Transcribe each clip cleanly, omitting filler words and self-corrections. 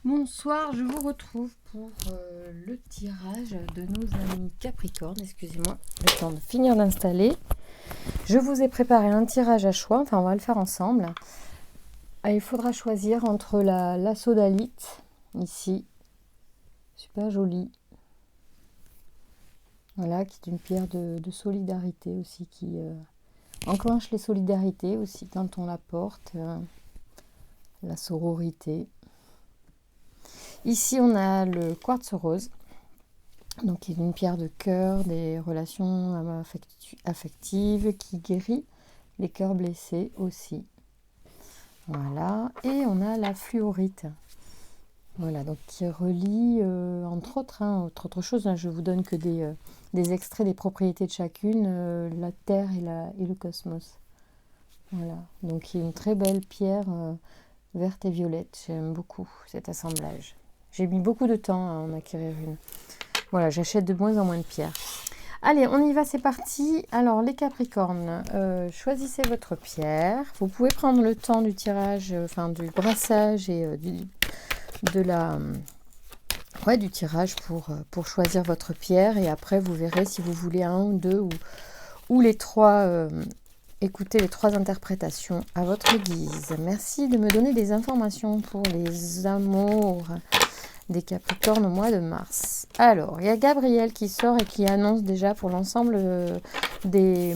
Bonsoir, je vous retrouve pour le tirage de nos amis Capricorne. Excusez-moi, le temps de finir d'installer. Je vous ai préparé un tirage à choix, enfin on va le faire ensemble. Il faudra choisir entre la sodalite, ici, super jolie. Voilà, qui est une pierre de solidarité aussi, qui enclenche les solidarités aussi quand on la porte, la sororité. Ici, on a le quartz rose, donc qui est une pierre de cœur, des relations affectives, qui guérit les cœurs blessés aussi. Voilà, et on a la fluorite. Voilà, donc qui relie, entre autres choses, là, je vous donne que des extraits des propriétés de chacune, la Terre et le cosmos. Voilà, donc qui est une très belle pierre verte et violette. J'aime beaucoup cet assemblage. J'ai mis beaucoup de temps à en acquérir une. Voilà, j'achète de moins en moins de pierres. Allez, on y va, c'est parti. Alors, les Capricornes, choisissez votre pierre. Vous pouvez prendre le temps du tirage, du brassage et du tirage pour choisir votre pierre. Et après, vous verrez si vous voulez un ou deux ou les trois. Écoutez les trois interprétations à votre guise. Merci de me donner des informations pour les amours des Capricornes au mois de mars. Alors, il y a Gabriel qui sort et qui annonce déjà pour l'ensemble des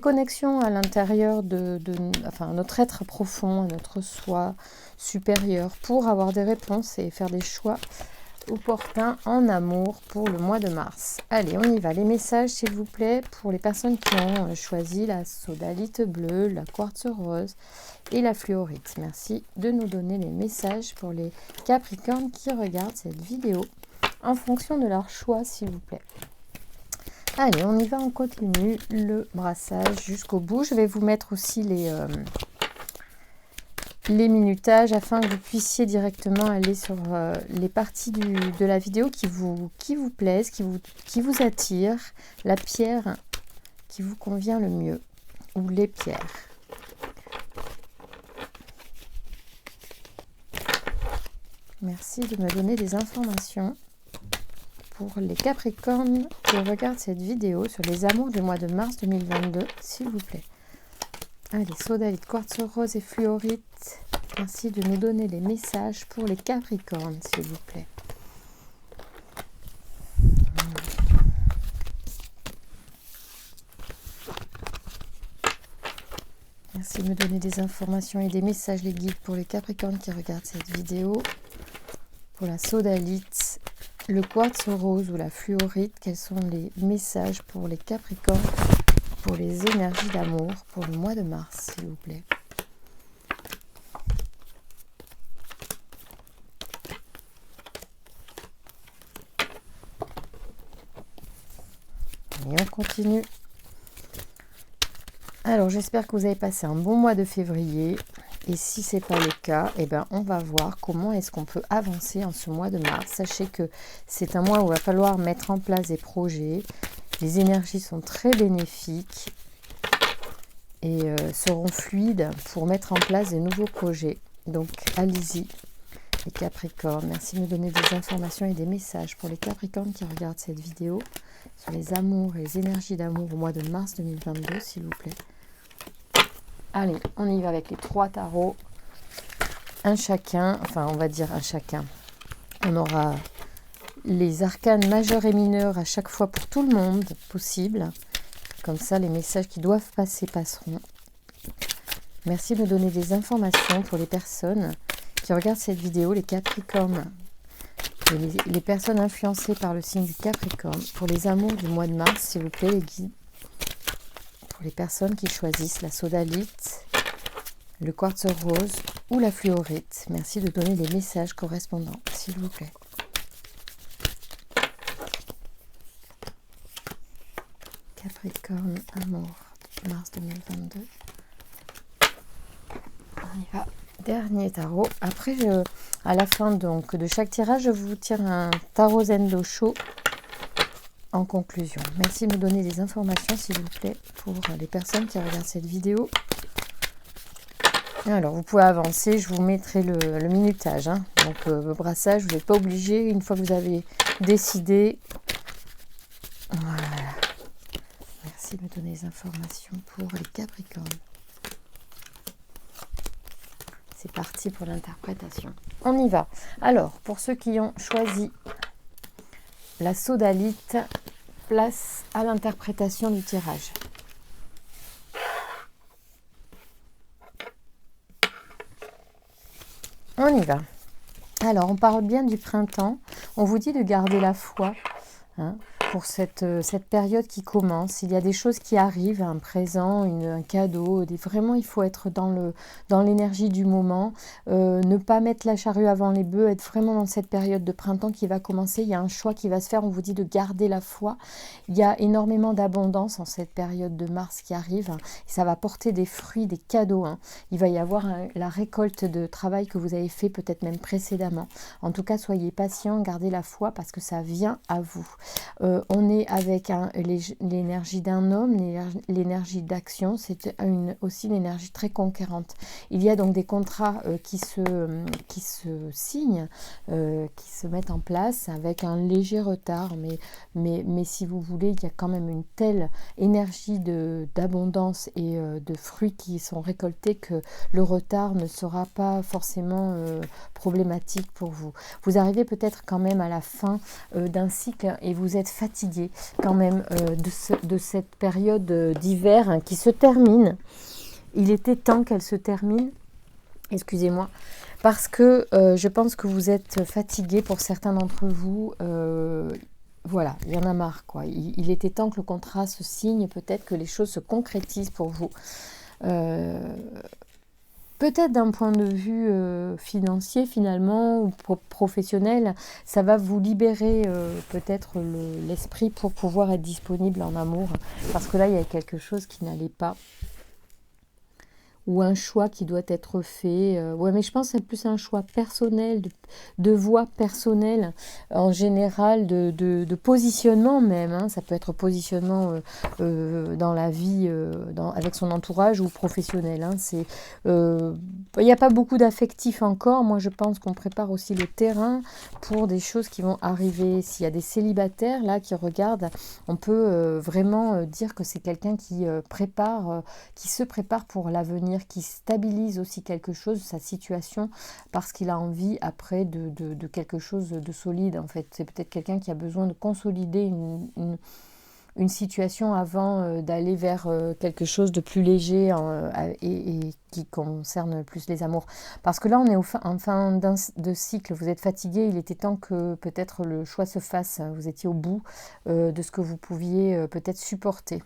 connexions à l'intérieur de notre être profond, notre soi supérieur, pour avoir des réponses et faire des choix opportuns en amour pour le mois de mars. Allez, on y va. Les messages, s'il vous plaît, pour les personnes qui ont choisi la sodalite bleue, la quartz rose et la fluorite. Merci de nous donner les messages pour les Capricornes qui regardent cette vidéo en fonction de leur choix, s'il vous plaît. Allez, on y va, on continue le brassage jusqu'au bout. Je vais vous mettre aussi les minutages afin que vous puissiez directement aller sur les parties de la vidéo qui vous plaisent, qui vous attirent, la pierre qui vous convient le mieux ou les pierres. Merci de me donner des informations pour les Capricornes qui regardent cette vidéo sur les amours du mois de mars 2022, s'il vous plaît. Allez, sodalite, quartz rose et fluorite. Merci de nous donner les messages pour les Capricornes, s'il vous plaît. Merci de me donner des informations et des messages, les guides pour les Capricornes qui regardent cette vidéo. Pour la sodalite, le quartz rose ou la fluorite, quels sont les messages pour les Capricornes, pour les énergies d'amour pour le mois de mars, s'il vous plaît. Et on continue. Alors, j'espère que vous avez passé un bon mois de février. Et si ce n'est pas le cas, eh ben, on va voir comment est-ce qu'on peut avancer en ce mois de mars. Sachez que c'est un mois où il va falloir mettre en place des projets. Les énergies sont très bénéfiques et seront fluides pour mettre en place de nouveaux projets. Donc, allez-y, les Capricornes. Merci de me donner des informations et des messages pour les Capricornes qui regardent cette vidéo sur les amours et les énergies d'amour au mois de mars 2022, s'il vous plaît. Allez, on y va avec les trois tarots. Un chacun, enfin on va dire un chacun. On aura les arcanes majeurs et mineurs à chaque fois pour tout le monde possible. Comme ça, les messages qui doivent passer passeront. Merci de me donner des informations pour les personnes qui regardent cette vidéo, les Capricornes. Et les personnes influencées par le signe du Capricorne. Pour les amours du mois de mars, s'il vous plaît, les guides. Pour les personnes qui choisissent la sodalite, le quartz rose ou la fluorite. Merci de donner les messages correspondants, s'il vous plaît. Capricorne, amour, mars 2022. On y va. Dernier tarot. Après, à la fin donc de chaque tirage, je vous tire un tarot Zendosho en conclusion. Merci de me donner des informations, s'il vous plaît, pour les personnes qui regardent cette vidéo Alors, vous pouvez avancer, je vous mettrai le minutage. Hein. Donc, le brassage, vous n'êtes pas obligé. Une fois que vous avez décidé... Voilà. Merci de me donner les informations pour les Capricornes. C'est parti pour l'interprétation. On y va. Alors, pour ceux qui ont choisi la sodalite, place à l'interprétation du tirage. On y va. Alors, on parle bien du printemps. On vous dit de garder la foi. Hein, pour cette période qui commence. Il y a des choses qui arrivent, un présent, un cadeau. Vraiment, il faut être dans l'énergie du moment. Ne pas mettre la charrue avant les bœufs, être vraiment dans cette période de printemps qui va commencer. Il y a un choix qui va se faire. On vous dit de garder la foi. Il y a énormément d'abondance en cette période de mars qui arrive. Ça va porter des fruits, des cadeaux. Hein. Il va y avoir la récolte de travail que vous avez fait peut-être même précédemment. En tout cas, soyez patient, gardez la foi parce que ça vient à vous. On est avec l'énergie d'un homme, l'énergie d'action, c'est aussi l'énergie très conquérante. Il y a donc des contrats qui se signent, qui se mettent en place avec un léger retard, mais si vous voulez, il y a quand même une telle énergie d'abondance et de fruits qui sont récoltés que le retard ne sera pas forcément problématique pour vous. Vous arrivez peut-être quand même à la fin d'un cycle et vous êtes fatigué quand même de cette période d'hiver hein, qui se termine. Il était temps qu'elle se termine, excusez-moi, parce que je pense que vous êtes fatigué pour certains d'entre vous. Voilà, il y en a marre, quoi. Il était temps que le contrat se signe, peut-être que les choses se concrétisent pour vous. Peut-être d'un point de vue financier finalement ou professionnel, ça va vous libérer peut-être l'esprit pour pouvoir être disponible en amour. Parce que là, il y a quelque chose qui n'allait pas. Ou un choix qui doit être fait. Ouais, mais je pense que c'est plus un choix personnel, de voie personnelle, en général, de positionnement même. Hein. Ça peut être positionnement dans la vie, avec son entourage ou professionnel. Hein. Il n'y a pas beaucoup d'affectifs encore. Moi, je pense qu'on prépare aussi le terrain pour des choses qui vont arriver. S'il y a des célibataires là qui regardent, on peut vraiment dire que c'est quelqu'un qui qui se prépare pour l'avenir, qui stabilise aussi quelque chose, sa situation, parce qu'il a envie après de quelque chose de solide en fait. C'est peut-être quelqu'un qui a besoin de consolider une situation avant d'aller vers quelque chose de plus léger et qui concerne plus les amours. Parce que là, on est en fin de cycle, vous êtes fatigué, il était temps que peut-être le choix se fasse, vous étiez au bout de ce que vous pouviez peut-être supporter.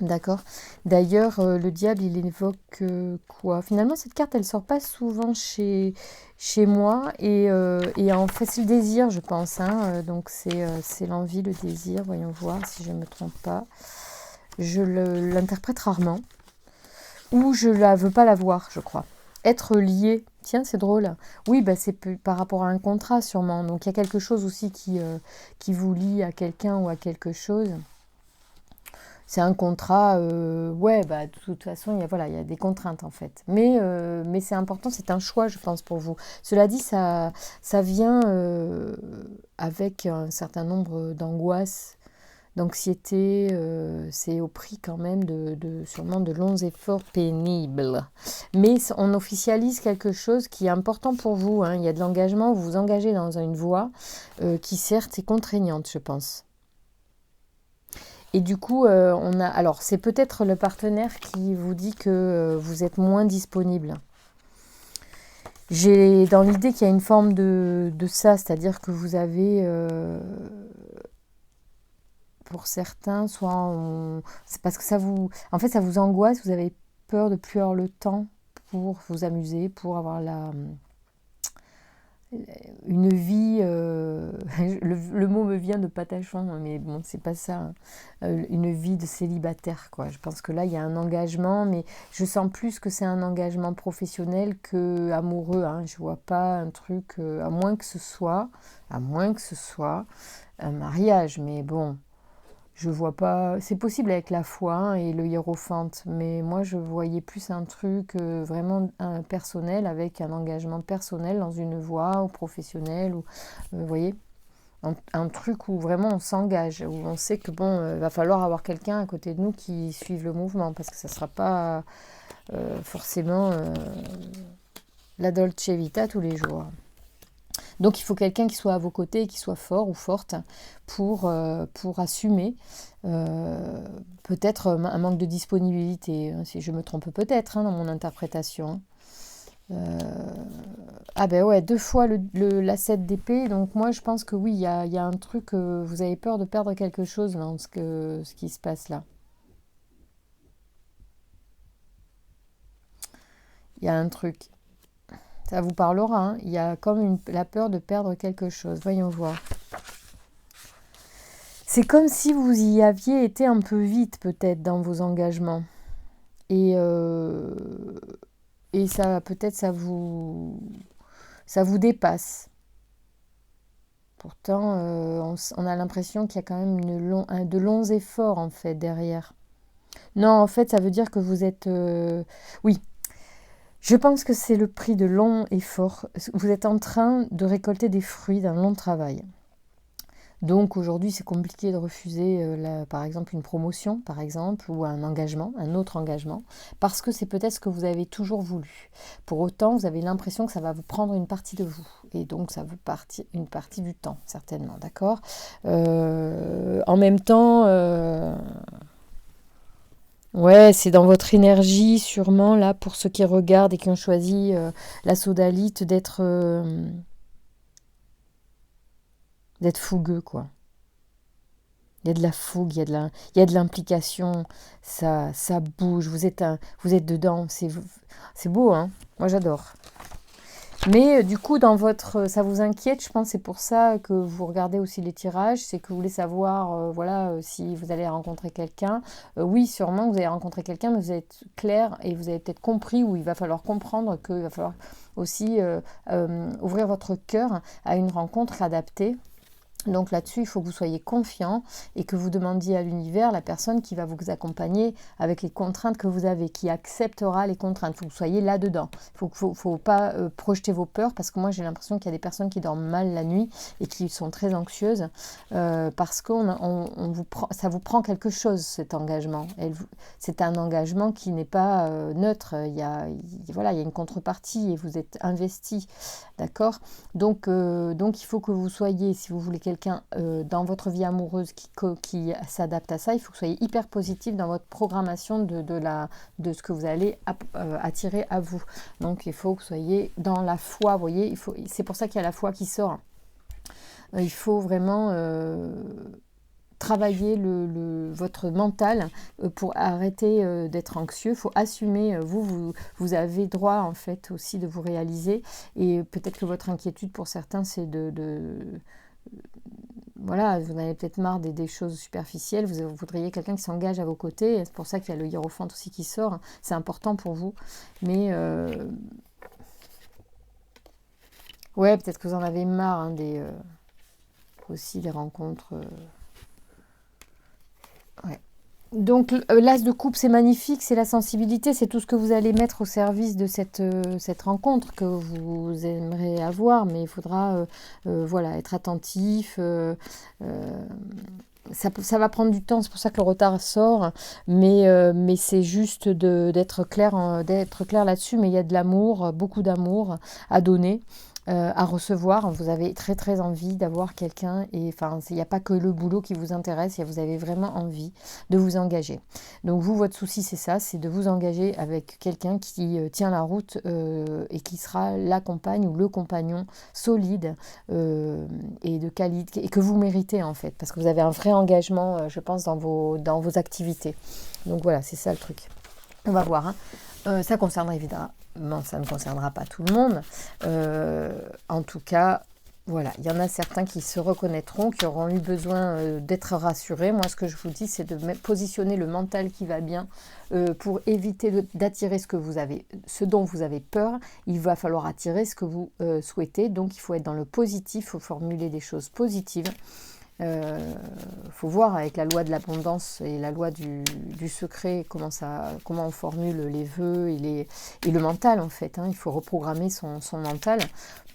D'accord. D'ailleurs, le diable, il évoque quoi? Finalement, cette carte, elle sort pas souvent chez moi. Et en fait, c'est le désir, je pense. Hein, donc, c'est l'envie, le désir. Voyons voir si je ne me trompe pas. Je l'interprète rarement. Ou je la veux pas la voir, je crois. Être lié. Tiens, c'est drôle. Oui, bah, c'est par rapport à un contrat, sûrement. Donc, il y a quelque chose aussi qui vous lie à quelqu'un ou à quelque chose. C'est un contrat, ouais, bah, de toute façon, il y a des contraintes en fait. Mais c'est important, c'est un choix, je pense, pour vous. Cela dit, ça vient avec un certain nombre d'angoisses, d'anxiété. C'est au prix quand même sûrement de longs efforts pénibles. Mais on officialise quelque chose qui est important pour vous. Hein. Il y a de l'engagement, vous vous engagez dans une voie qui certes est contraignante, je pense. Et du coup, alors c'est peut-être le partenaire qui vous dit que vous êtes moins disponible. J'ai dans l'idée qu'il y a une forme de ça, c'est-à-dire que vous avez, pour certains, c'est parce que en fait, ça vous angoisse, vous avez peur de plus avoir le temps pour vous amuser, pour avoir une vie, le mot me vient de Patachon, mais bon, c'est pas ça, hein. Une vie de célibataire, quoi. Je pense que là, il y a un engagement, mais je sens plus que c'est un engagement professionnel que amoureux, hein. Je vois pas un truc, à moins que ce soit un mariage, mais bon, Je vois pas... C'est possible avec la foi hein, et le hiérophante, mais moi je voyais plus un truc vraiment personnel, avec un engagement personnel dans une voie ou professionnelle, ou vous voyez, un truc où vraiment on s'engage, où on sait que bon, va falloir avoir quelqu'un à côté de nous qui suive le mouvement, parce que ça sera pas forcément la Dolce Vita tous les jours. Donc il faut quelqu'un qui soit à vos côtés et qui soit fort ou forte pour assumer peut-être un manque de disponibilité, si je me trompe peut-être hein, dans mon interprétation. Ah ben ouais, 2 fois la 7 d'épée, donc moi je pense que oui, il y a un truc, vous avez peur de perdre quelque chose dans ce qui se passe là. Il y a un truc. Ça vous parlera, hein. Il y a comme la peur de perdre quelque chose. Voyons voir. C'est comme si vous y aviez été un peu vite peut-être dans vos engagements. Et, ça peut-être ça vous dépasse. Pourtant, on a l'impression qu'il y a quand même de longs efforts en fait derrière. Non, en fait, ça veut dire que vous êtes... oui, je pense que c'est le prix de longs efforts. Vous êtes en train de récolter des fruits d'un long travail. Donc aujourd'hui, c'est compliqué de refuser, par exemple, une promotion, par exemple, ou un engagement, un autre engagement, parce que c'est peut-être ce que vous avez toujours voulu. Pour autant, vous avez l'impression que ça va vous prendre une partie de vous, et donc ça vous une partie du temps, certainement, d'accord. En même temps, ouais, c'est dans votre énergie, sûrement, là, pour ceux qui regardent et qui ont choisi la sodalite, d'être fougueux, quoi. Il y a de la fougue, il y a de l'implication, ça bouge, vous êtes dedans, c'est beau, hein. Moi j'adore. Mais du coup, ça vous inquiète, je pense, c'est pour ça que vous regardez aussi les tirages, c'est que vous voulez savoir, voilà, si vous allez rencontrer quelqu'un. Oui, sûrement, vous allez rencontrer quelqu'un, mais vous êtes clair et vous avez peut-être compris, ou il va falloir comprendre qu'il va falloir aussi ouvrir votre cœur à une rencontre adaptée. Donc là-dessus, il faut que vous soyez confiant et que vous demandiez à l'univers la personne qui va vous accompagner avec les contraintes que vous avez, qui acceptera les contraintes. Il faut que vous soyez là-dedans. Il ne faut pas projeter vos peurs, parce que moi j'ai l'impression qu'il y a des personnes qui dorment mal la nuit et qui sont très anxieuses parce que ça vous prend quelque chose, cet engagement. C'est un engagement qui n'est pas neutre. Voilà, il y a une contrepartie et vous êtes investi. D'accord ? Donc il faut que vous soyez, si vous voulez quelqu'un dans votre vie amoureuse qui s'adapte à ça, il faut que vous soyez hyper positif dans votre programmation de ce que vous allez attirer à vous. Donc il faut que vous soyez dans la foi, vous voyez, c'est pour ça qu'il y a la foi qui sort. Il faut vraiment travailler votre mental pour arrêter d'être anxieux. Il faut assumer, vous avez droit en fait aussi de vous réaliser, et peut-être que votre inquiétude pour certains c'est voilà, vous en avez peut-être marre des choses superficielles, vous voudriez quelqu'un qui s'engage à vos côtés, c'est pour ça qu'il y a le hiérophante aussi qui sort, c'est important pour vous, mais ouais, peut-être que vous en avez marre hein, aussi des rencontres... Ouais. Donc l'as de coupe, c'est magnifique, c'est la sensibilité, c'est tout ce que vous allez mettre au service de cette rencontre que vous aimeriez avoir, mais il faudra voilà, être attentif. Ça va prendre du temps, c'est pour ça que le retard sort, mais c'est juste d'être clair là-dessus, mais il y a de l'amour, beaucoup d'amour à donner. À recevoir, vous avez très très envie d'avoir quelqu'un, et enfin il n'y a pas que le boulot qui vous intéresse, vous avez vraiment envie de vous engager. Donc vous, votre souci c'est ça, c'est de vous engager avec quelqu'un qui tient la route et qui sera la compagne ou le compagnon solide et de qualité, et que vous méritez en fait, parce que vous avez un vrai engagement je pense dans vos activités. Donc voilà, c'est ça le truc. On va voir, hein. Ça concernera évidemment, ça ne concernera pas tout le monde. En tout cas, voilà, il y en a certains qui se reconnaîtront, qui auront eu besoin d'être rassurés. Moi, ce que je vous dis, c'est de positionner le mental qui va bien pour éviter d'attirer ce dont vous avez peur. Il va falloir attirer ce que vous souhaitez. Donc, il faut être dans le positif, il faut formuler des choses positives. Faut voir avec la loi de l'abondance et la loi du secret comment on formule les vœux et le mental en fait. Il faut reprogrammer son mental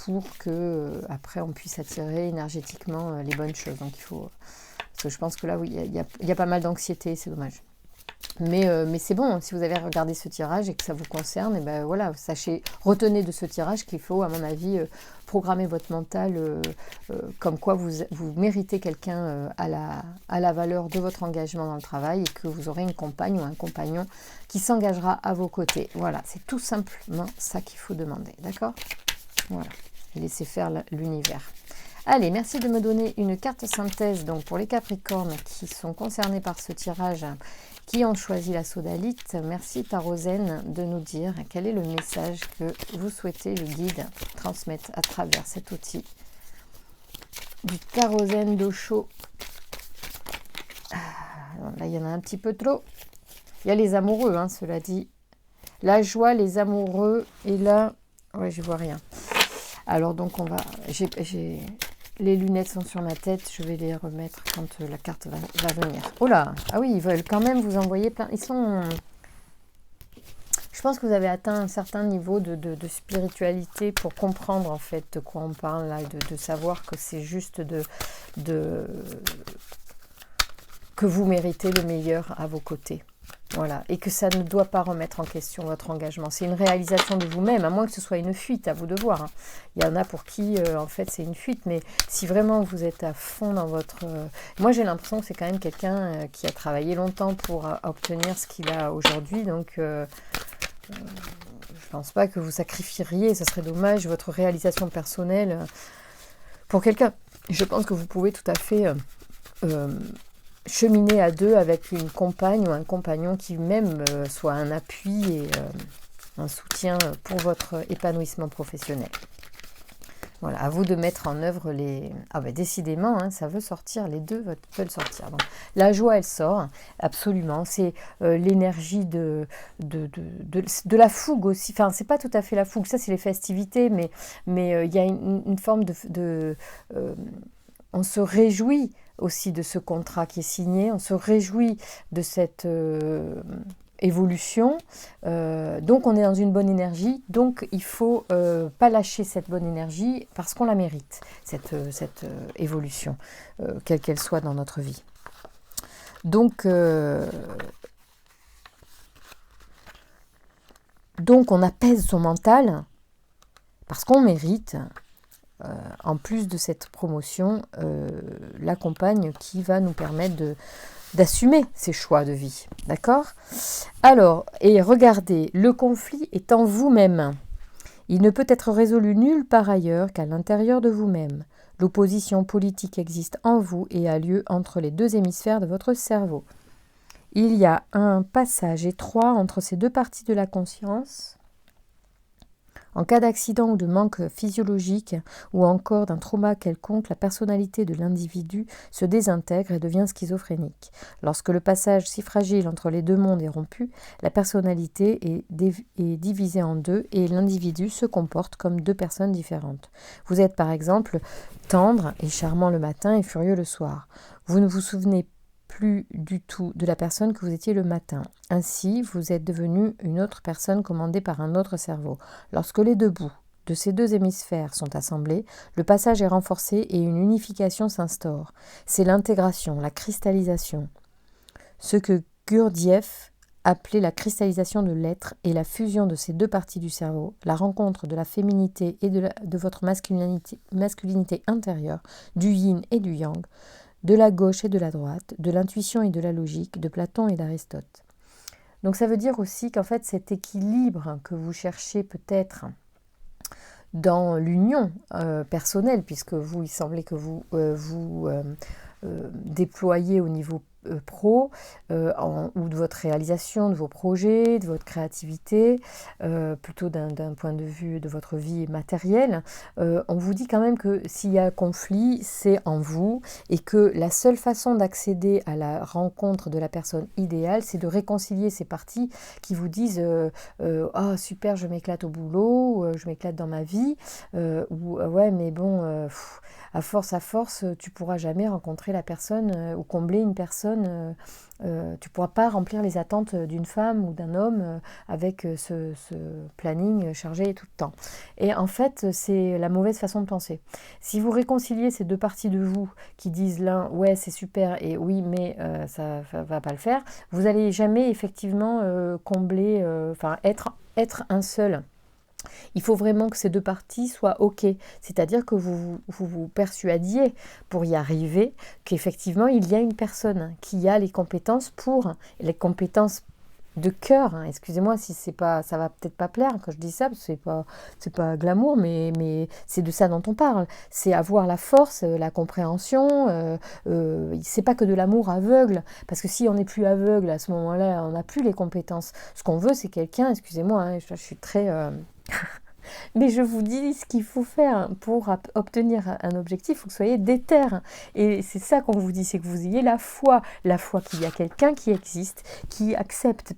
pour que après on puisse attirer énergétiquement les bonnes choses. Donc il faut, parce que je pense que là oui, il y a pas mal d'anxiété, c'est dommage. Mais c'est bon, si vous avez regardé ce tirage et que ça vous concerne, et ben voilà, sachez, retenez de ce tirage qu'il faut, à mon avis, programmer votre mental comme quoi vous méritez quelqu'un à la valeur de votre engagement dans le travail et que vous aurez une compagne ou un compagnon qui s'engagera à vos côtés. Voilà, c'est tout simplement ça qu'il faut demander, d'accord? Voilà, laissez faire l'univers. Allez, merci de me donner une carte synthèse donc pour les Capricornes qui sont concernés par ce tirage, qui ont choisi la sodalite. Merci Tarosène de nous dire quel est le message que vous souhaitez le guide transmettre à travers cet outil du Tarosène d'Osho. Là, il y en a un petit peu trop. Il y a les amoureux, cela dit. La joie, les amoureux, et là, ouais, je vois rien. Alors donc on va, les lunettes sont sur ma tête, je vais les remettre quand la carte va venir. Oh là, ah oui, ils veulent quand même vous envoyer plein. Ils sont, je pense que vous avez atteint un certain niveau de spiritualité pour comprendre en fait de quoi on parle là, de savoir que c'est juste que vous méritez le meilleur à vos côtés. Voilà, et que ça ne doit pas remettre en question votre engagement. C'est une réalisation de vous-même, à moins que ce soit une fuite, à vous de voir. Il y en a pour qui, en fait, c'est une fuite, mais si vraiment vous êtes à fond dans votre... Moi, j'ai l'impression que c'est quand même quelqu'un qui a travaillé longtemps pour obtenir ce qu'il a aujourd'hui, donc je pense pas que vous sacrifieriez, ça serait dommage, votre réalisation personnelle pour quelqu'un. Je pense que vous pouvez tout à fait... cheminer à deux avec une compagne ou un compagnon qui même soit un appui et un soutien pour votre épanouissement professionnel. Voilà, à vous de mettre en œuvre les... Ah ben décidément, ça veut sortir, les deux veulent sortir. Donc, la joie, elle sort, absolument. C'est l'énergie de la fougue aussi. Enfin, c'est pas tout à fait la fougue, ça c'est les festivités, mais il y a une forme on se réjouit aussi de ce contrat qui est signé, on se réjouit de cette évolution, donc on est dans une bonne énergie, donc il ne faut pas lâcher cette bonne énergie parce qu'on la mérite, cette évolution, quelle qu'elle soit dans notre vie. Donc on apaise son mental parce qu'on mérite. En plus de cette promotion, la compagne qui va nous permettre d'assumer ces choix de vie. D'accord ? Alors, et regardez, le conflit est en vous-même. Il ne peut être résolu nulle part ailleurs qu'à l'intérieur de vous-même. L'opposition politique existe en vous et a lieu entre les deux hémisphères de votre cerveau. Il y a un passage étroit entre ces deux parties de la conscience. En cas d'accident ou de manque physiologique ou encore d'un trauma quelconque, la personnalité de l'individu se désintègre et devient schizophrénique. Lorsque le passage si fragile entre les deux mondes est rompu, la personnalité est divisée en deux et l'individu se comporte comme deux personnes différentes. Vous êtes par exemple tendre et charmant le matin et furieux le soir. Vous ne vous souvenez plus du tout de la personne que vous étiez le matin. Ainsi, vous êtes devenu une autre personne commandée par un autre cerveau. Lorsque les deux bouts de ces deux hémisphères sont assemblés, le passage est renforcé et une unification s'instaure. C'est l'intégration, la cristallisation. Ce que Gurdjieff appelait la cristallisation de l'être et la fusion de ces deux parties du cerveau, la rencontre de la féminité et de votre masculinité intérieure, du yin et du yang, de la gauche et de la droite, de l'intuition et de la logique, de Platon et d'Aristote. Donc ça veut dire aussi qu'en fait cet équilibre que vous cherchez peut-être dans l'union personnelle, puisque vous, il semblait que vous déployez au niveau pro ou de votre réalisation, de vos projets, de votre créativité, plutôt d'un point de vue de votre vie matérielle. On vous dit quand même que s'il y a conflit, c'est en vous et que la seule façon d'accéder à la rencontre de la personne idéale, c'est de réconcilier ces parties qui vous disent ah super, je m'éclate au boulot, je m'éclate dans ma vie, ou ouais mais bon à force, tu pourras jamais rencontrer la personne ou combler une personne. Tu pourras pas remplir les attentes d'une femme ou d'un homme avec ce planning chargé tout le temps. Et en fait, c'est la mauvaise façon de penser. Si vous réconciliez ces deux parties de vous qui disent l'un, ouais, c'est super, et oui, mais ça va pas le faire, vous allez jamais effectivement combler, enfin être un seul. Il faut vraiment que ces deux parties soient OK. C'est-à-dire que vous persuadiez, pour y arriver, qu'effectivement, il y a une personne qui a les compétences de cœur, hein. Excusez-moi si c'est pas, ça va peut-être pas plaire quand je dis ça, parce que c'est pas glamour, mais c'est de ça dont on parle. C'est avoir la force, la compréhension. C'est pas que de l'amour aveugle, parce que si on n'est plus aveugle à ce moment-là, on n'a plus les compétences. Ce qu'on veut, c'est quelqu'un. Excusez-moi, hein, je suis très mais je vous dis ce qu'il faut faire pour obtenir un objectif, il faut que vous soyez déter. Et c'est ça qu'on vous dit, c'est que vous ayez la foi qu'il y a quelqu'un qui existe, qui accepte.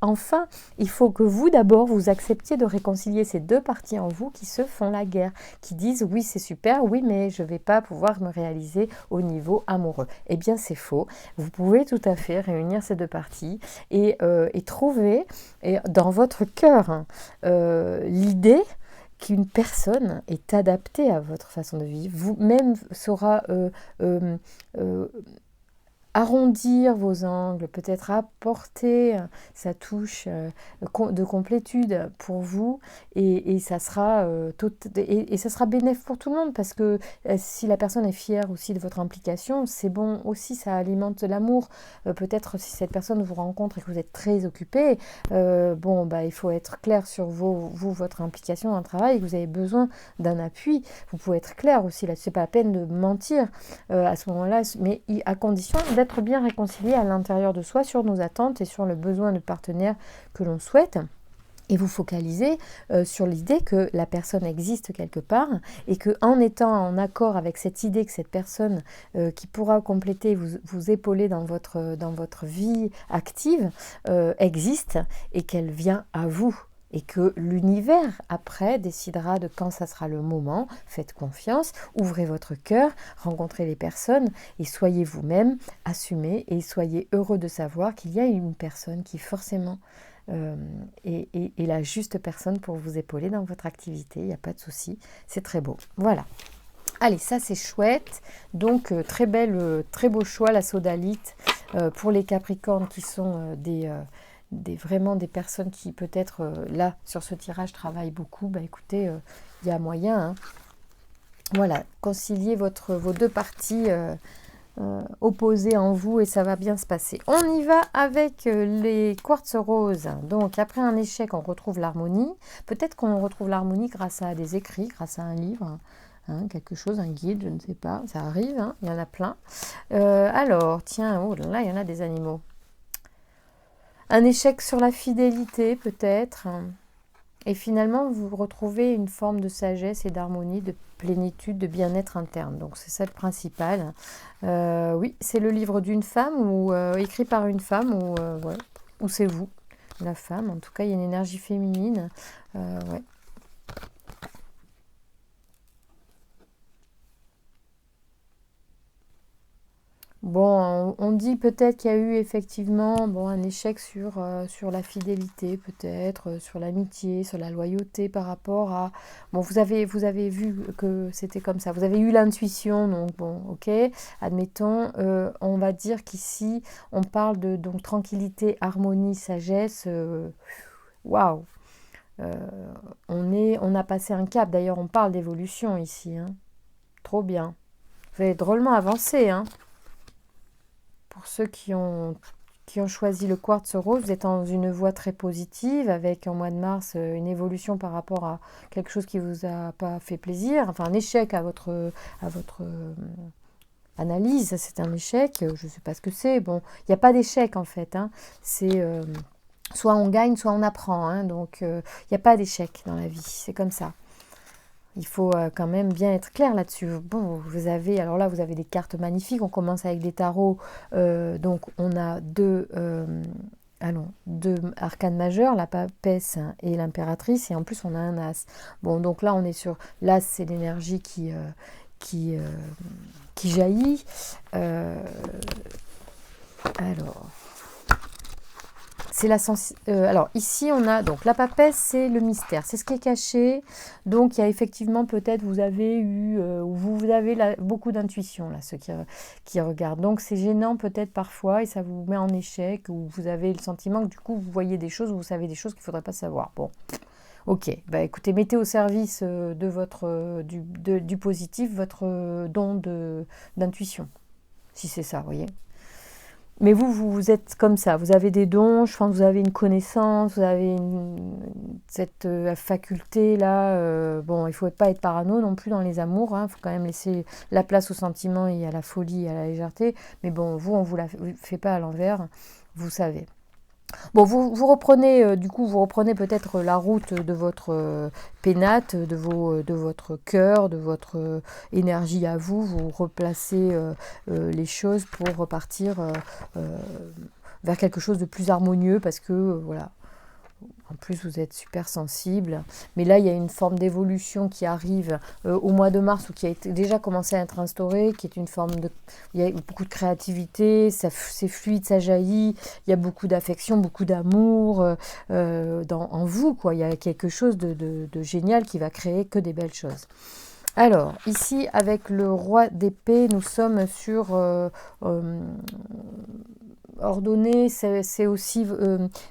Enfin, il faut que vous d'abord, vous acceptiez de réconcilier ces deux parties en vous qui se font la guerre, qui disent oui c'est super, oui mais je ne vais pas pouvoir me réaliser au niveau amoureux. Eh bien c'est faux, vous pouvez tout à fait réunir ces deux parties et trouver dans votre cœur l'idée qu'une personne est adaptée à votre façon de vivre, vous-même saura arrondir vos angles, peut-être apporter sa touche de complétude pour vous et ça sera et ça sera bénéfique pour tout le monde parce que si la personne est fière aussi de votre implication, c'est bon aussi, ça alimente l'amour. Peut-être si cette personne vous rencontre et que vous êtes très occupé, bon bah il faut être clair sur votre implication dans le travail et que vous avez besoin d'un appui. Vous pouvez être clair aussi là, c'est pas la peine de mentir à ce moment-là, mais à condition d'être bien réconcilié à l'intérieur de soi sur nos attentes et sur le besoin de partenaire que l'on souhaite. Et vous focalisez sur l'idée que la personne existe quelque part et qu'en étant en accord avec cette idée que cette personne qui pourra compléter, vous épauler dans votre vie active existe et qu'elle vient à vous. Et que l'univers, après, décidera de quand ça sera le moment. Faites confiance, ouvrez votre cœur, rencontrez les personnes et soyez vous-même, assumez et soyez heureux de savoir qu'il y a une personne qui forcément est la juste personne pour vous épauler dans votre activité. Il n'y a pas de souci, c'est très beau. Voilà. Allez, ça c'est chouette. Donc, très beau choix, la sodalite pour les Capricornes qui sont vraiment des personnes qui peut-être là sur ce tirage travaillent beaucoup. Bah écoutez, il y a moyen, hein. Voilà, conciliez vos deux parties opposées en vous et ça va bien se passer. On y va avec les quartz roses. Donc après un échec, on retrouve l'harmonie. Peut-être qu'on retrouve l'harmonie grâce à des écrits, grâce à un livre. Hein, quelque chose, un guide, je ne sais pas, ça arrive, hein, il y en a plein. Alors, tiens, oh là, il y en a des animaux. Un échec sur la fidélité, peut-être. Et finalement, vous retrouvez une forme de sagesse et d'harmonie, de plénitude, de bien-être interne. Donc, c'est ça le principal. Oui, c'est le livre d'une femme, ou écrit par une femme, ou c'est vous, la femme. En tout cas, il y a une énergie féminine. Ouais. Bon, on dit peut-être qu'il y a eu effectivement un échec sur la fidélité, peut-être, sur l'amitié, sur la loyauté par rapport à... Bon, vous avez vu que c'était comme ça. Vous avez eu l'intuition, donc bon, ok, admettons. On va dire qu'ici, on parle de donc, tranquillité, harmonie, sagesse. Waouh! On a passé un cap. D'ailleurs, on parle d'évolution ici, hein. Trop bien. Vous avez drôlement avancé, hein. Pour ceux qui ont choisi le quartz rose, vous êtes dans une voie très positive avec en mois de mars une évolution par rapport à quelque chose qui ne vous a pas fait plaisir, enfin un échec à votre analyse, c'est un échec, je ne sais pas ce que c'est. Bon, il n'y a pas d'échec en fait, hein. C'est soit on gagne, soit on apprend, hein. Donc il n'y a pas d'échec dans la vie, c'est comme ça. Il faut quand même bien être clair là-dessus. Bon, vous avez, alors là, vous avez des cartes magnifiques. On commence avec des tarots. Donc, on a deux arcanes majeures, la papesse et l'impératrice. Et en plus, on a un as. Bon, donc là, on est sur... L'as, c'est l'énergie qui jaillit. Alors... alors ici on a donc la papesse, c'est le mystère, c'est ce qui est caché. Donc il y a effectivement peut-être vous avez eu ou vous avez beaucoup d'intuition là, ceux qui regardent. Donc c'est gênant peut-être parfois et ça vous met en échec ou vous avez le sentiment que du coup vous voyez des choses ou vous savez des choses qu'il ne faudrait pas savoir. Bon, ok, bah écoutez, mettez au service de votre du positif votre don d'intuition, si c'est ça, vous voyez. Mais vous êtes comme ça, vous avez des dons, je pense que vous avez une connaissance, vous avez cette faculté-là. Bon, il ne faut pas être parano non plus dans les amours, il faut quand même laisser la place au sentiment et à la folie et à la légèreté. Mais bon, vous, on ne vous la fait pas à l'envers, vous savez. Bon, vous reprenez, du coup, vous reprenez peut-être la route de votre pénate, de votre cœur, de votre énergie à vous. Vous replacez les choses pour repartir vers quelque chose de plus harmonieux parce que, voilà, en plus vous êtes super sensible. Mais là, il y a une forme d'évolution qui arrive au mois de mars ou qui a déjà commencé à être instaurée, qui est une forme de... Il y a beaucoup de créativité, c'est fluide, ça jaillit, il y a beaucoup d'affection, beaucoup d'amour en vous, quoi. Il y a quelque chose de génial qui va créer que des belles choses. Alors, ici, avec le roi d'épée, nous sommes sur ordonné, c'est aussi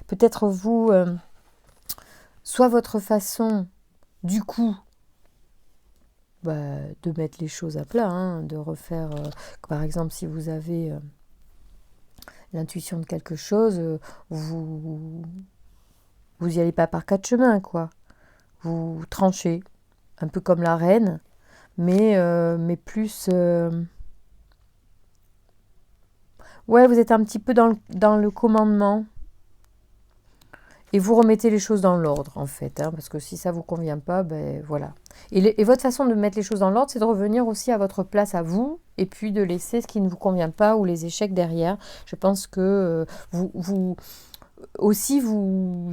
peut-être vous... soit votre façon, du coup, de mettre les choses à plat, hein, de refaire, par exemple, si vous avez l'intuition de quelque chose, vous y allez pas par quatre chemins, quoi. Vous tranchez, un peu comme la reine, mais plus... ouais, vous êtes un petit peu dans le commandement. Et vous remettez les choses dans l'ordre, en fait, hein, parce que si ça ne vous convient pas, ben voilà. Et votre façon de mettre les choses dans l'ordre, c'est de revenir aussi à votre place à vous, et puis de laisser ce qui ne vous convient pas ou les échecs derrière. Je pense que vous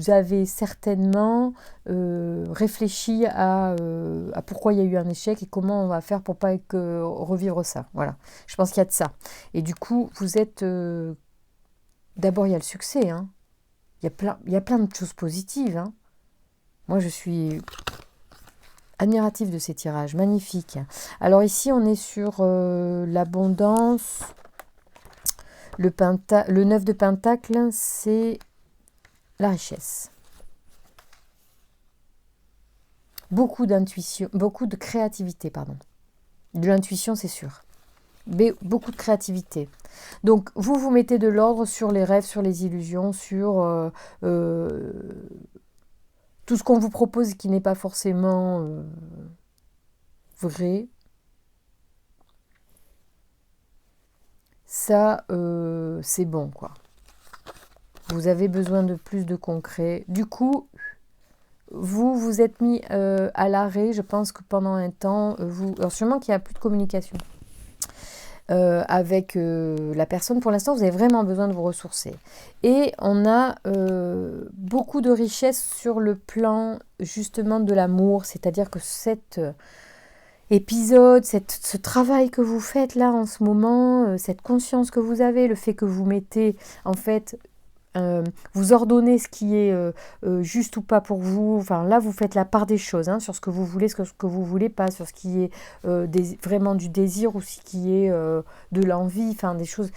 avez certainement réfléchi à pourquoi il y a eu un échec et comment on va faire pour ne pas revivre ça. Voilà, je pense qu'il y a de ça. Et du coup, vous êtes... D'abord, il y a le succès, hein. Il y a plein de choses positives, hein. Moi, je suis admirative de ces tirages, magnifiques. Alors ici, on est sur l'abondance. Le 9 de Pentacle, c'est la richesse. Beaucoup d'intuition, beaucoup de créativité, pardon. De l'intuition, c'est sûr. Mais beaucoup de créativité. Donc, vous mettez de l'ordre sur les rêves, sur les illusions, sur tout ce qu'on vous propose qui n'est pas forcément vrai. Ça, c'est bon, quoi. Vous avez besoin de plus de concret. Du coup, vous êtes mis à l'arrêt. Je pense que pendant un temps, alors sûrement qu'il n'y a plus de communication. Avec la personne. Pour l'instant, vous avez vraiment besoin de vous ressourcer. Et on a beaucoup de richesse sur le plan justement de l'amour, c'est-à-dire que cet épisode, ce travail que vous faites là en ce moment, cette conscience que vous avez, le fait que vous mettez en fait... vous ordonnez ce qui est juste ou pas pour vous. Enfin, là, vous faites la part des choses, hein, sur ce que vous voulez, ce que vous voulez pas, sur ce qui est vraiment du désir ou ce qui est de l'envie, enfin des choses.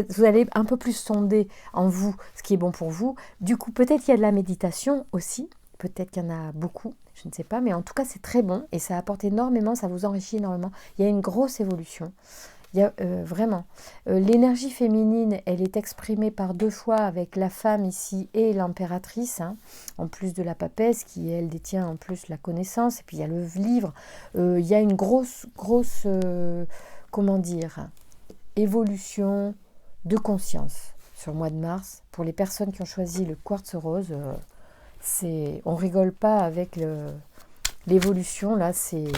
Vous allez un peu plus sonder en vous ce qui est bon pour vous. Du coup, peut-être qu'il y a de la méditation aussi. Peut-être qu'il y en a beaucoup, je ne sais pas. Mais en tout cas, c'est très bon et ça apporte énormément, ça vous enrichit énormément. Il y a une grosse évolution. Il y a vraiment. L'énergie féminine, elle est exprimée par deux fois avec la femme ici et l'impératrice, hein, en plus de la papesse qui, elle, détient en plus la connaissance. Et puis il y a le livre. Il y a une grosse comment dire, évolution de conscience sur le mois de mars. Pour les personnes qui ont choisi le quartz rose, on rigole pas avec l'évolution, là, c'est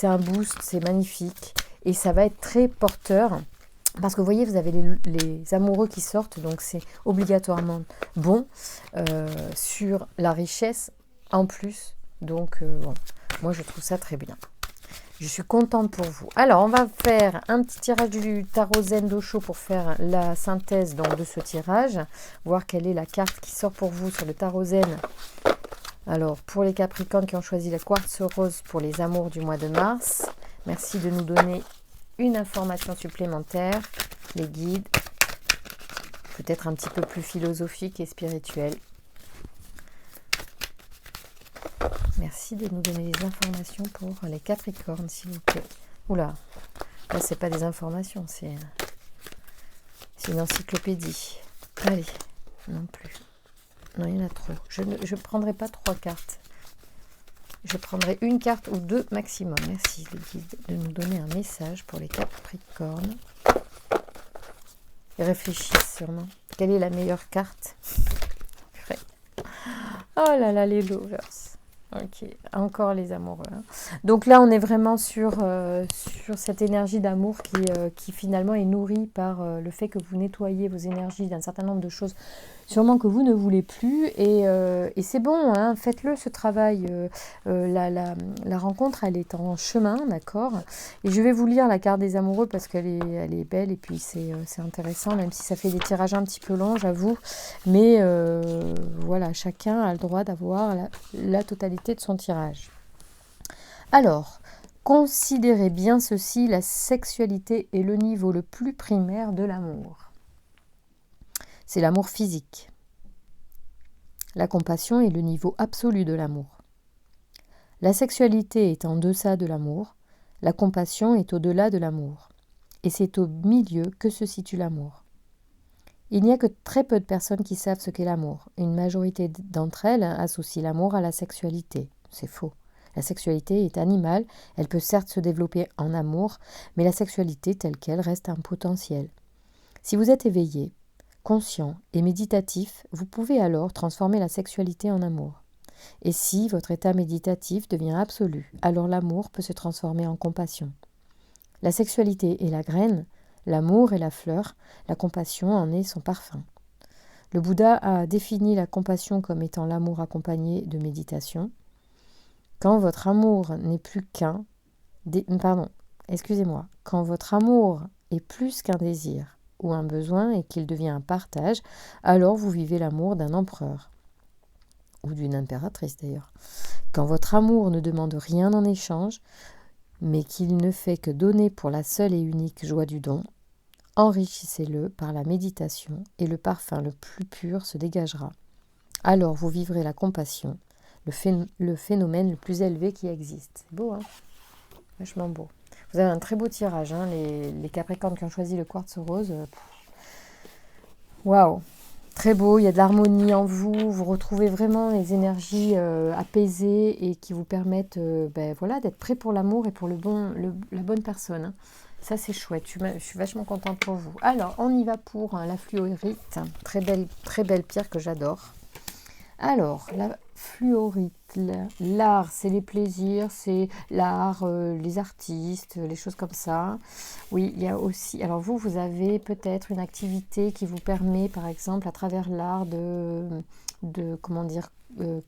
un boost, c'est magnifique. Et ça va être très porteur. Parce que vous voyez, vous avez les amoureux qui sortent, donc c'est obligatoirement bon sur la richesse en plus. Donc, bon, moi, je trouve ça très bien. Je suis contente pour vous. Alors, on va faire un petit tirage du tarot Zen d'Osho pour faire la synthèse donc, de ce tirage. Voir quelle est la carte qui sort pour vous sur le tarot Zen. Alors, pour les Capricornes qui ont choisi le quartz rose pour les amours du mois de mars, merci de nous donner une information supplémentaire, les guides, peut-être un petit peu plus philosophique et spirituel. Merci de nous donner des informations pour les Capricornes, s'il vous plaît. Oula, là, c'est pas des informations, c'est une encyclopédie. Allez, non plus. Non, il y en a trop. Je ne prendrai pas 3 cartes. Je prendrai une carte ou 2 maximum. Merci, les guides, de nous donner un message pour les Capricornes. Ils réfléchissent sûrement. Quelle est la meilleure carte? Oh là là, les lovers. Ok, encore les amoureux. Hein. Donc là, on est vraiment sur cette énergie d'amour qui finalement est nourrie par le fait que vous nettoyez vos énergies d'un certain nombre de choses, sûrement que vous ne voulez plus. Et c'est bon, hein, faites-le ce travail. La rencontre, elle est en chemin, d'accord? Et je vais vous lire la carte des amoureux parce qu'elle est belle et puis c'est intéressant, même si ça fait des tirages un petit peu longs, j'avoue. Mais voilà, chacun a le droit d'avoir la totalité de son tirage. Alors, considérez bien ceci, la sexualité est le niveau le plus primaire de l'amour. C'est l'amour physique. La compassion est le niveau absolu de l'amour. La sexualité est en deçà de l'amour, la compassion est au-delà de l'amour. Et c'est au milieu que se situe l'amour. Il n'y a que très peu de personnes qui savent ce qu'est l'amour. Une majorité d'entre elles associent l'amour à la sexualité. C'est faux. La sexualité est animale, elle peut certes se développer en amour, mais la sexualité telle qu'elle reste un potentiel. Si vous êtes éveillé, conscient et méditatif, vous pouvez alors transformer la sexualité en amour. Et si votre état méditatif devient absolu, alors l'amour peut se transformer en compassion. La sexualité est la graine, l'amour est la fleur, la compassion en est son parfum. Le Bouddha a défini la compassion comme étant l'amour accompagné de méditation. Quand votre amour n'est plus qu'un... Quand votre amour est plus qu'un désir ou un besoin et qu'il devient un partage, alors vous vivez l'amour d'un empereur. Ou d'une impératrice d'ailleurs. Quand votre amour ne demande rien en échange, mais qu'il ne fait que donner pour la seule et unique joie du don, enrichissez-le par la méditation et le parfum le plus pur se dégagera. Alors vous vivrez la compassion, le phénomène le plus élevé qui existe. C'est beau, hein? Vachement beau. Vous avez un très beau tirage, hein, les Capricornes qui ont choisi le quartz rose. Waouh! Très beau, il y a de l'harmonie en vous, vous retrouvez vraiment les énergies apaisées et qui vous permettent d'être prêt pour l'amour et pour la bonne personne. Hein. Ça, c'est chouette, je suis vachement contente pour vous. Alors, on y va pour la fluorite, très belle pierre que j'adore. Alors, la fluorite, l'art, c'est les plaisirs, c'est l'art, les artistes, les choses comme ça. Oui, il y a aussi... Alors vous avez peut-être une activité qui vous permet, par exemple, à travers l'art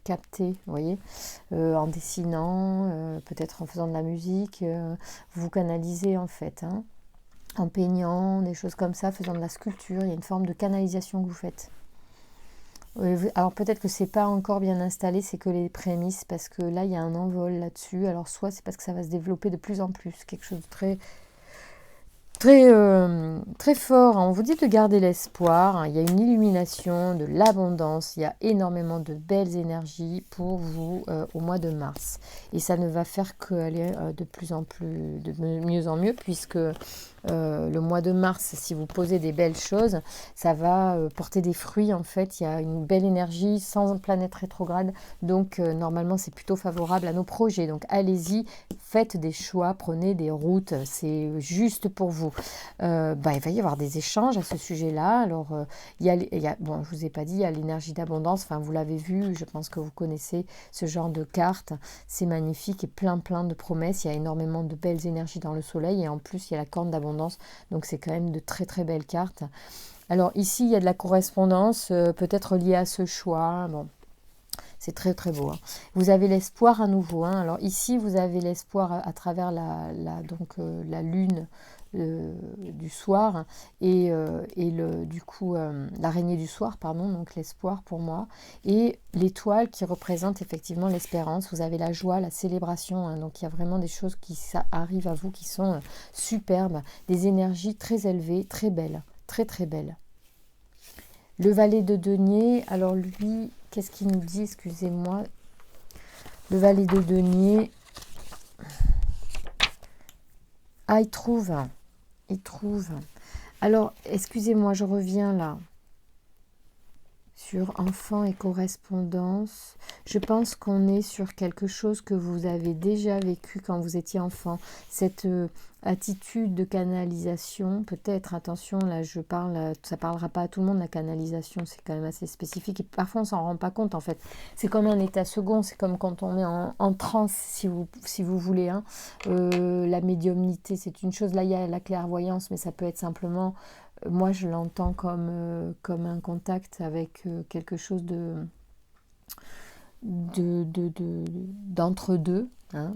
capter, vous voyez, en dessinant, peut-être en faisant de la musique, vous canalisez en fait, hein, en peignant, des choses comme ça, faisant de la sculpture, il y a une forme de canalisation que vous faites. Alors peut-être que c'est pas encore bien installé, c'est que les prémices, parce que là il y a un envol là-dessus. Alors soit c'est parce que ça va se développer de plus en plus, quelque chose de très fort. On vous dit de garder l'espoir, hein. Il y a une illumination, de l'abondance, il y a énormément de belles énergies pour vous au mois de mars. Et ça ne va faire qu'aller de plus en plus, de mieux en mieux, puisque le mois de mars, si vous posez des belles choses, ça va porter des fruits en fait. Il y a une belle énergie sans planète rétrograde, donc normalement c'est plutôt favorable à nos projets. Donc allez-y, faites des choix, prenez des routes, c'est juste pour vous. Gémeaux, il va y avoir des échanges à ce sujet-là. Alors, bon, je vous ai pas dit, il y a l'énergie d'abondance. Enfin, vous l'avez vu, je pense que vous connaissez ce genre de carte. C'est magnifique et plein de promesses. Il y a énormément de belles énergies dans le soleil et en plus, il y a la corne d'abondance. Donc, c'est quand même de très belles cartes. Alors, ici, il y a de la correspondance, peut-être liée à ce choix. Bon. C'est très beau. Hein. Vous avez l'espoir à nouveau. Hein. Alors ici, vous avez l'espoir à travers la lune du soir et du coup l'araignée du soir, pardon, donc l'espoir pour moi. Et l'étoile qui représente effectivement l'espérance. Vous avez la joie, la célébration. Hein. Donc il y a vraiment des choses qui arrivent à vous qui sont superbes. Des énergies très élevées, très belles. Très belles. Le valet de denier, alors lui, qu'est-ce qu'il nous dit? Excusez-moi. Le valet de denier. Ah, il trouve. Alors, excusez-moi, je reviens là. Sur enfant et correspondance. Je pense qu'on est sur quelque chose que vous avez déjà vécu quand vous étiez enfant. Cette attitude de canalisation, peut-être, attention, là je parle, ça parlera pas à tout le monde, la canalisation, c'est quand même assez spécifique et parfois on s'en rend pas compte en fait. C'est comme un état second, c'est comme quand on est en transe, si vous voulez. Hein. La médiumnité, c'est une chose, là il y a la clairvoyance, mais ça peut être simplement... Moi, je l'entends comme un contact avec quelque chose d'entre-deux, hein,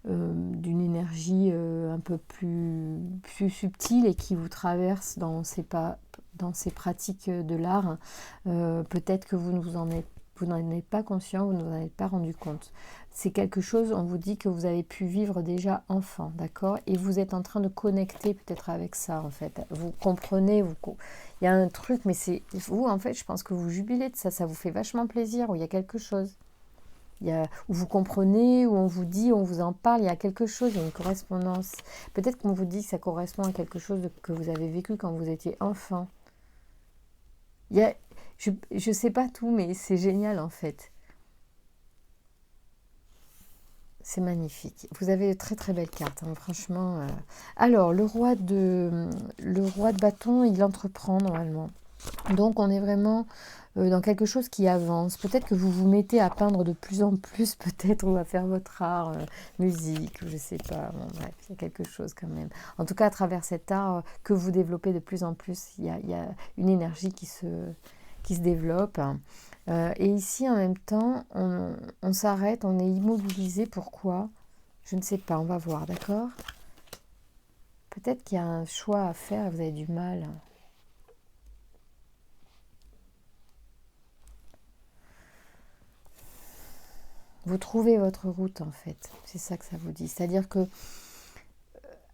d'une énergie un peu plus subtile et qui vous traverse dans ces pratiques de l'art. Peut-être que vous n'en êtes pas conscient, vous ne vous en êtes pas rendu compte. C'est quelque chose, on vous dit que vous avez pu vivre déjà enfant, d'accord? Et vous êtes en train de connecter peut-être avec ça, en fait. Vous comprenez, il y a un truc, mais c'est vous, en fait, je pense que vous jubilez de ça, ça vous fait vachement plaisir, où il y a quelque chose. Où vous comprenez, où on vous dit, on vous en parle, il y a quelque chose, il y a une correspondance. Peut-être qu'on vous dit que ça correspond à quelque chose que vous avez vécu quand vous étiez enfant. Je ne sais pas tout, mais c'est génial, en fait. C'est magnifique. Vous avez de très belles cartes, hein, franchement. Alors, le roi de bâton, il entreprend normalement. Donc, on est vraiment dans quelque chose qui avance. Peut-être que vous vous mettez à peindre de plus en plus, peut-être, ou à faire votre art, musique, je ne sais pas. Bon, bref, il y a quelque chose quand même. En tout cas, à travers cet art que vous développez de plus en plus, il y a une énergie qui se développe. Et ici, en même temps, on s'arrête, on est immobilisé. Pourquoi? Je ne sais pas, on va voir, d'accord? Peut-être qu'il y a un choix à faire et vous avez du mal. Vous trouvez votre route, en fait. C'est ça que ça vous dit. C'est-à-dire que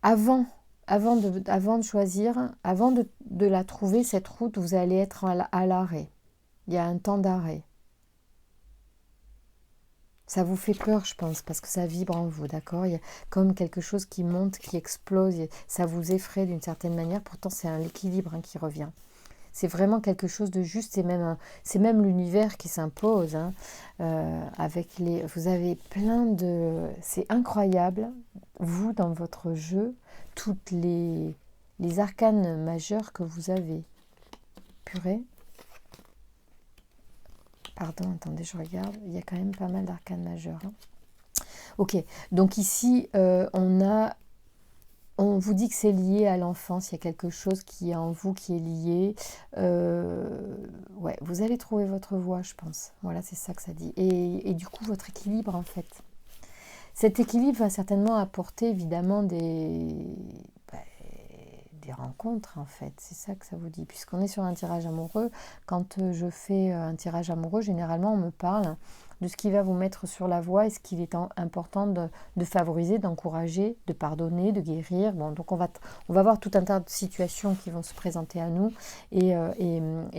avant de choisir, avant de la trouver, cette route, vous allez être à l'arrêt. Il y a un temps d'arrêt. Ça vous fait peur, je pense, parce que ça vibre en vous, d'accord? Il y a comme quelque chose qui monte, qui explose, ça vous effraie d'une certaine manière, pourtant c'est un équilibre qui revient. C'est vraiment quelque chose de juste, c'est même l'univers qui s'impose. Hein, vous avez plein de... C'est incroyable, vous, dans votre jeu, toutes les arcanes majeures que vous avez. Purée. Pardon, attendez, je regarde. Il y a quand même pas mal d'arcanes majeures. Hein. Ok, donc ici, on vous dit que c'est lié à l'enfance. Il y a quelque chose qui est en vous qui est lié. Ouais, vous allez trouver votre voie, je pense. Voilà, c'est ça que ça dit. Et du coup, votre équilibre, en fait. Cet équilibre va certainement apporter, évidemment, des rencontres, en fait. C'est ça que ça vous dit. Puisqu'on est sur un tirage amoureux, quand je fais un tirage amoureux, généralement, on me parle de ce qui va vous mettre sur la voie et ce qu'il est important de favoriser, d'encourager, de pardonner, de guérir. Bon, donc on va voir tout un tas de situations qui vont se présenter à nous. Et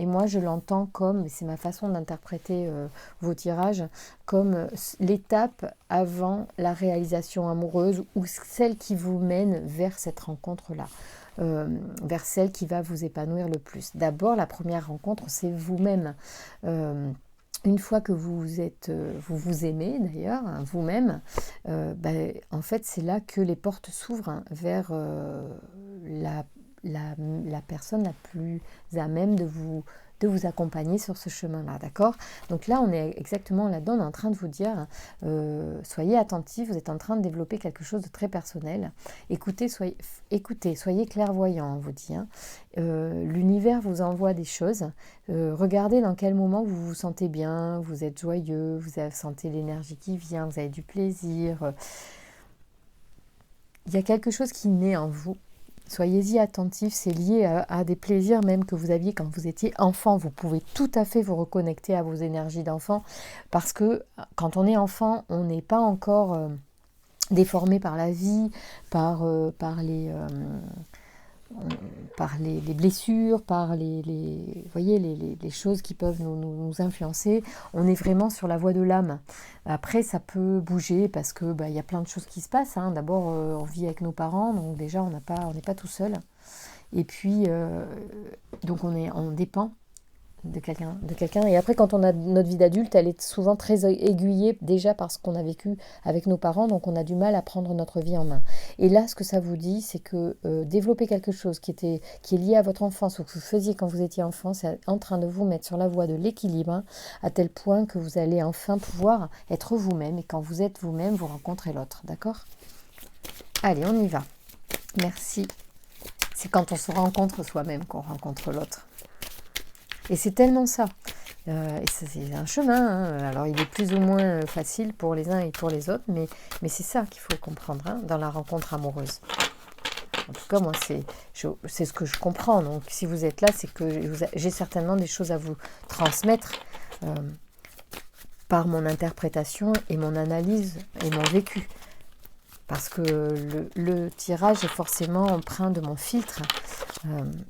moi, je l'entends comme, c'est ma façon d'interpréter vos tirages, comme l'étape avant la réalisation amoureuse ou celle qui vous mène vers cette rencontre-là. Vers celle qui va vous épanouir le plus. D'abord, la première rencontre, c'est vous-même. une fois que vous vous aimez d'ailleurs, hein, vous-même, en fait, c'est là que les portes s'ouvrent hein, vers la personne la plus à même de vous accompagner sur ce chemin-là, d'accord? Donc là, on est exactement là-dedans, on est en train de vous dire, soyez attentifs, vous êtes en train de développer quelque chose de très personnel. Écoutez, soyez clairvoyants, on vous dit. Hein. L'univers vous envoie des choses. Regardez dans quel moment vous vous sentez bien, vous êtes joyeux, sentez l'énergie qui vient, vous avez du plaisir. Il y a quelque chose qui naît en vous. Soyez-y attentifs, c'est lié à des plaisirs même que vous aviez quand vous étiez enfant. Vous pouvez tout à fait vous reconnecter à vos énergies d'enfant parce que quand on est enfant, on n'est pas encore déformé par la vie, par les blessures, par voyez, les choses qui peuvent nous influencer. On est vraiment sur la voie de l'âme. Après, ça peut bouger parce que y a plein de choses qui se passent. Hein. D'abord, on vit avec nos parents, donc déjà, on n'est pas tout seul. Et puis, donc on dépend de quelqu'un. Et après, quand on a notre vie d'adulte, elle est souvent très aiguillée déjà parce qu'on a vécu avec nos parents, donc on a du mal à prendre notre vie en main. Et là, ce que ça vous dit, c'est que développer quelque chose qui est lié à votre enfance ou que vous faisiez quand vous étiez enfant, c'est en train de vous mettre sur la voie de l'équilibre, hein, à tel point que vous allez enfin pouvoir être vous-même. Et quand vous êtes vous-même, vous rencontrez l'autre, d'accord? Allez, on y va. Merci. C'est quand on se rencontre soi-même qu'on rencontre l'autre. Et c'est tellement ça. Et c'est un chemin. Hein. Alors, il est plus ou moins facile pour les uns et pour les autres, mais c'est ça qu'il faut comprendre hein, dans la rencontre amoureuse. En tout cas, moi, c'est ce que je comprends. Donc, si vous êtes là, c'est que j'ai certainement des choses à vous transmettre par mon interprétation et mon analyse et mon vécu. Parce que le tirage est forcément empreint de mon filtre.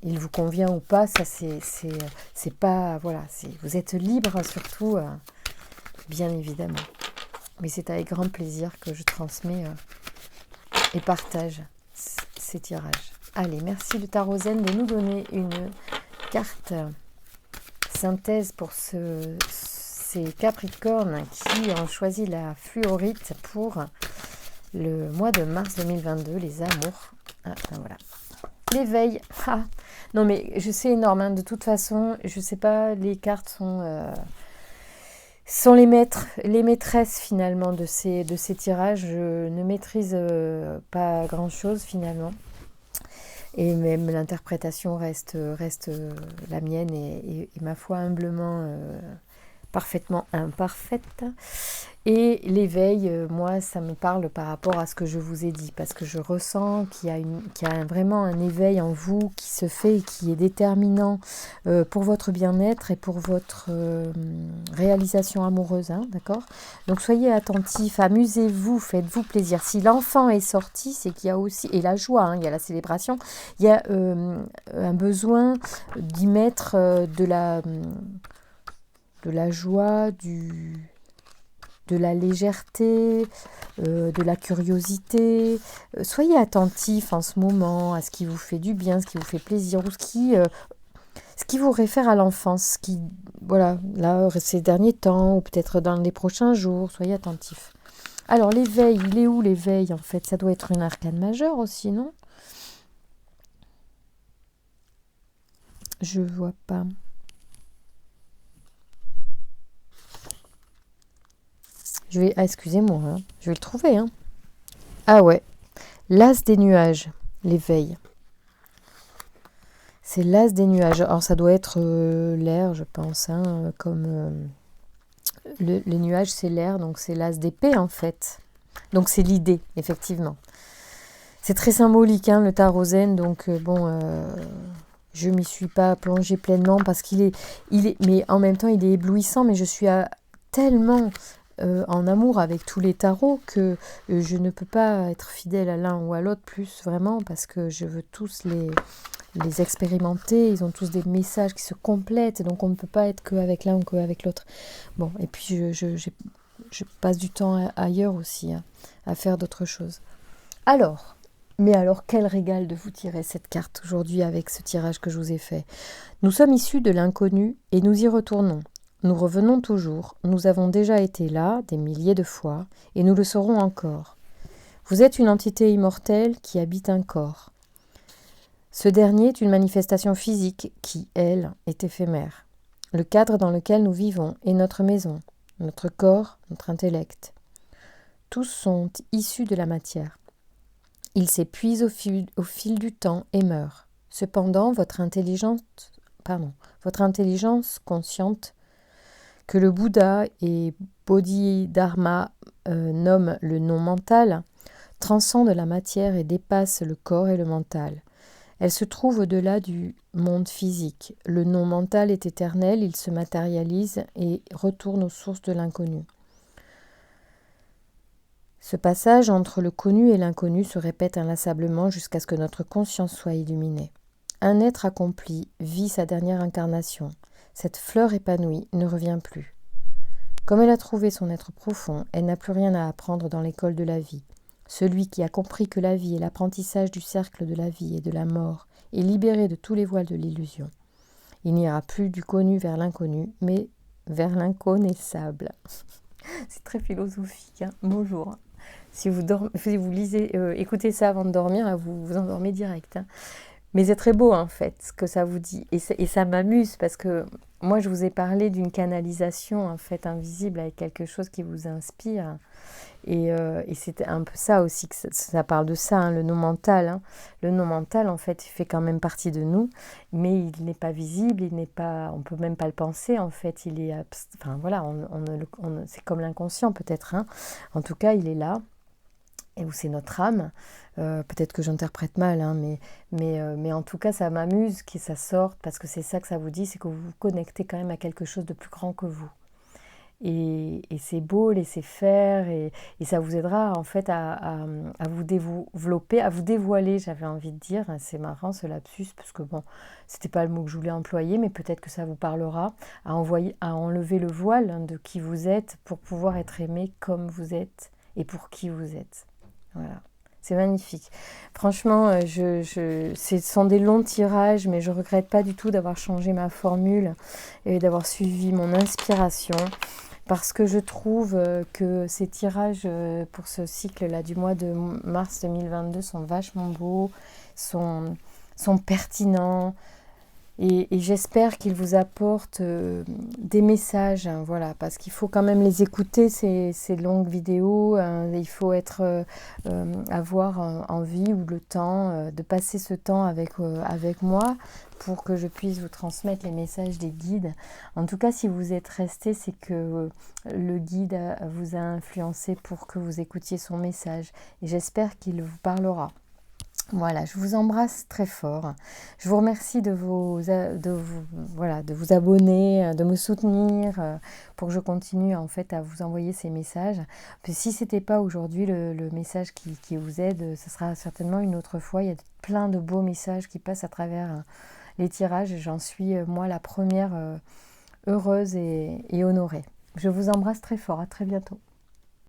Il vous convient ou pas, ça c'est pas... Voilà, vous êtes libre surtout, bien évidemment. Mais c'est avec grand plaisir que je transmets et partage ces tirages. Allez, merci le Tarot Zen de nous donner une carte synthèse pour ces Capricornes qui ont choisi la fluorite pour... le mois de mars 2022, les amours. Ah, ben voilà. L'éveil. Ah. Non mais c'est énorme. Hein. De toute façon, je sais pas, les cartes sont les maîtres, les maîtresses finalement de ces tirages. Je ne maîtrise pas grand chose finalement. Et même l'interprétation reste la mienne et ma foi humblement parfaitement imparfaite. Et l'éveil, moi, ça me parle par rapport à ce que je vous ai dit, parce que je ressens qu'il y a vraiment un éveil en vous qui se fait et qui est déterminant pour votre bien-être et pour votre réalisation amoureuse, hein, d'accord? Donc soyez attentifs, amusez-vous, faites-vous plaisir. Si l'enfant est sorti, c'est qu'il y a aussi, et la joie, hein, il y a la célébration, il y a un besoin d'y mettre de la joie, de la légèreté, de la curiosité. Soyez attentifs en ce moment à ce qui vous fait du bien, ce qui vous fait plaisir, ou ce qui vous réfère à l'enfance, voilà, là, ces derniers temps, ou peut-être dans les prochains jours, soyez attentifs. Alors, l'éveil, il est où l'éveil, en fait? Ça doit être une arcane majeure aussi, non? Je vois pas. Excusez-moi, hein, je vais le trouver. Hein. Ah ouais, l'as des nuages, l'éveil. C'est l'as des nuages. Alors ça doit être l'air, je pense, hein, comme les nuages, c'est l'air, donc c'est l'as d'épée en fait. Donc c'est l'idée, effectivement. C'est très symbolique, hein, le tarot zen, donc je m'y suis pas plongée pleinement parce qu'il est, mais en même temps il est éblouissant, mais je suis tellement en amour avec tous les tarots que je ne peux pas être fidèle à l'un ou à l'autre plus vraiment parce que je veux tous les expérimenter, ils ont tous des messages qui se complètent, donc on ne peut pas être qu'avec l'un ou qu'avec l'autre. Bon, et puis je passe du temps ailleurs aussi, hein, à faire d'autres choses. Alors, quel régal de vous tirer cette carte aujourd'hui avec ce tirage que je vous ai fait. Nous sommes issus de l'inconnu et nous y retournons. nous revenons toujours, nous avons déjà été là des milliers de fois, et nous le serons encore. Vous êtes une entité immortelle qui habite un corps. Ce dernier est une manifestation physique qui, elle, est éphémère. Le cadre dans lequel nous vivons est notre maison, notre corps, notre intellect. Tous sont issus de la matière. Ils s'épuisent au fil du temps et meurent. Cependant, votre intelligence consciente, que le Bouddha et Bodhidharma nomment le non mental, transcende la matière et dépasse le corps et le mental. Elle se trouve au-delà du monde physique. Le non mental est éternel, il se matérialise et retourne aux sources de l'inconnu. Ce passage entre le connu et l'inconnu se répète inlassablement jusqu'à ce que notre conscience soit illuminée. Un être accompli vit sa dernière incarnation. Cette fleur épanouie ne revient plus. Comme elle a trouvé son être profond, elle n'a plus rien à apprendre dans l'école de la vie. Celui qui a compris que la vie est l'apprentissage du cercle de la vie et de la mort est libéré de tous les voiles de l'illusion. Il n'ira plus du connu vers l'inconnu, mais vers l'inconnaissable. C'est très philosophique, hein. Bonjour. Si vous lisez, écoutez ça avant de dormir, vous vous endormez direct, hein. Mais c'est très beau en fait ce que ça vous dit. Et ça m'amuse parce que moi je vous ai parlé d'une canalisation en fait invisible avec quelque chose qui vous inspire. Et c'était un peu ça aussi, que ça parle de ça, hein, le non mental. Hein. Le non mental en fait il fait quand même partie de nous, mais il n'est pas visible, on peut même pas le penser en fait. Il est, enfin voilà, c'est comme l'inconscient peut-être. Hein. En tout cas il est là. Et où c'est notre âme, peut-être que j'interprète mal, hein, mais en tout cas ça m'amuse que ça sorte, parce que c'est ça que ça vous dit, c'est que vous vous connectez quand même à quelque chose de plus grand que vous. Et c'est beau, laissez faire, et ça vous aidera en fait à vous développer, à vous dévoiler, j'avais envie de dire. C'est marrant ce lapsus, parce que bon, c'était pas le mot que je voulais employer, mais peut-être que ça vous parlera, à enlever le voile, hein, de qui vous êtes, pour pouvoir être aimé comme vous êtes, et pour qui vous êtes. Voilà, c'est magnifique. Franchement, ce sont des longs tirages, mais je ne regrette pas du tout d'avoir changé ma formule et d'avoir suivi mon inspiration, parce que je trouve que ces tirages pour ce cycle-là du mois de mars 2022 sont vachement beaux, sont pertinents. Et j'espère qu'ils vous apportent des messages, hein, voilà, parce qu'il faut quand même les écouter, ces longues vidéos. Il faut avoir envie ou le temps de passer ce temps avec moi, pour que je puisse vous transmettre les messages des guides. En tout cas, si vous êtes resté, c'est que le guide vous a influencé pour que vous écoutiez son message. Et j'espère qu'il vous parlera. Voilà, je vous embrasse très fort. Je vous remercie de vous abonner, de me soutenir, pour que je continue en fait à vous envoyer ces messages. Puis si ce n'était pas aujourd'hui le message qui vous aide, ce sera certainement une autre fois. Il y a plein de beaux messages qui passent à travers les tirages, et j'en suis moi la première heureuse et honorée. Je vous embrasse très fort, à très bientôt.